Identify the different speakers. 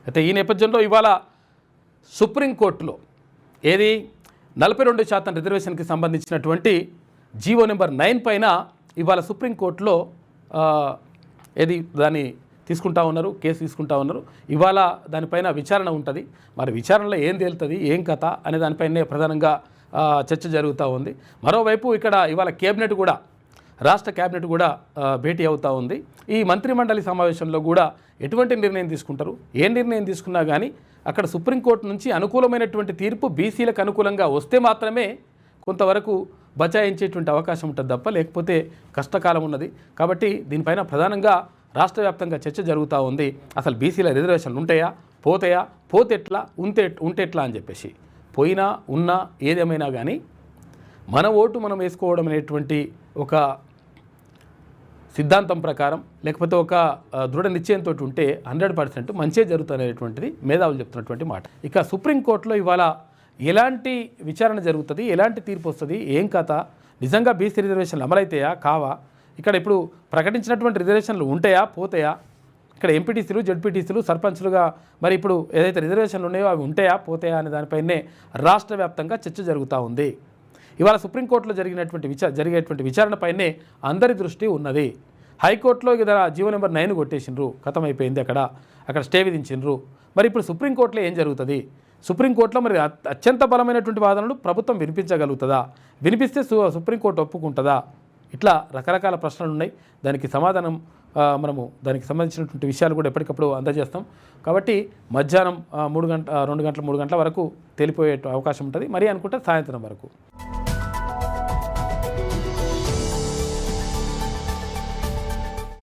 Speaker 1: అయితే ఈ నేపథ్యంలో ఇవాళ సుప్రీంకోర్టులో ఏది 42% రిజర్వేషన్కి సంబంధించినటువంటి జీవో నెంబర్ 9 పైన ఇవాళ సుప్రీంకోర్టులో ఏది దాన్ని తీసుకుంటా ఉన్నారు, కేసు తీసుకుంటా ఉన్నారు. ఇవాళ దానిపైన విచారణ ఉంటుంది. మరి విచారణలో ఏం తేలుతుంది, ఏం కథ అనే దానిపైనే ప్రధానంగా చర్చ జరుగుతూ ఉంది. మరోవైపు ఇక్కడ ఇవాళ కేబినెట్ కూడా, రాష్ట్ర కేబినెట్ కూడా భేటీ అవుతూ ఉంది. ఈ మంత్రిమండలి సమావేశంలో కూడా ఎటువంటి నిర్ణయం తీసుకుంటారు, ఏ నిర్ణయం తీసుకున్నా కానీ అక్కడ సుప్రీంకోర్టు నుంచి అనుకూలమైనటువంటి తీర్పు బీసీలకు అనుకూలంగా వస్తే మాత్రమే కొంతవరకు బచాయించేటువంటి అవకాశం ఉంటుంది తప్ప లేకపోతే కష్టకాలం ఉన్నది. కాబట్టి దీనిపైన ప్రధానంగా రాష్ట్ర వ్యాప్తంగా చర్చ జరుగుతూ ఉంది. అసలు బీసీల రిజర్వేషన్లు ఉంటాయా, పోతాయా, పోతే ఎట్లా, ఉంటే ఎట్లా అని చెప్పేసి. పోయినా ఉన్నా ఏదేమైనా కానీ మన ఓటు మనం వేసుకోవడం అనేటువంటి ఒక సిద్ధాంతం ప్రకారం లేకపోతే ఒక దృఢ నిశ్చయంతో ఉంటే 100% మంచే జరుగుతుందనేటువంటిది మేధావులు చెప్తున్నటువంటి మాట. ఇక సుప్రీంకోర్టులో ఇవాళ ఎలాంటి విచారణ జరుగుతుంది, ఎలాంటి తీర్పు వస్తుంది, ఏం కథ, నిజంగా బీసీ రిజర్వేషన్లు అమలైతాయా కావా, ఇక్కడ ఇప్పుడు ప్రకటించినటువంటి రిజర్వేషన్లు ఉంటాయా పోతాయా, ఇక్కడ ఎంపీటీసీలు జడ్పీటీసీలు సర్పంచ్లుగా మరి ఇప్పుడు ఏదైతే రిజర్వేషన్లు ఉన్నాయో అవి ఉంటాయా పోతాయా అనే దానిపైనే రాష్ట్ర వ్యాప్తంగా చర్చ జరుగుతూ ఉంది. ఇవాళ సుప్రీంకోర్టులో జరిగేటువంటి విచారణపైనే అందరి దృష్టి ఉన్నది. హైకోర్టులో ఇక జీవో నెంబర్ 9 కొట్టేసిండ్రు, ఖతం అయిపోయింది, అక్కడ స్టే విధించిండ్రు. మరి ఇప్పుడు సుప్రీంకోర్టులో ఏం జరుగుతుంది, సుప్రీంకోర్టులో మరి అత్యంత బలమైనటువంటి వాదనలు ప్రభుత్వం వినిపించగలుగుతుందా, వినిపిస్తే సుప్రీంకోర్టు ఒప్పుకుంటుందా, ఇట్లా రకరకాల ప్రశ్నలు ఉన్నాయి. దానికి సమాధానం మనము దానికి సంబంధించినటువంటి విషయాలు కూడా ఎప్పటికప్పుడు అందజేస్తాం. కాబట్టి మధ్యాహ్నం 2 గంటల 3 గంటల వరకు తేలిపోయే అవకాశం ఉంటుంది. మరీ అనుకుంటే సాయంత్రం వరకు.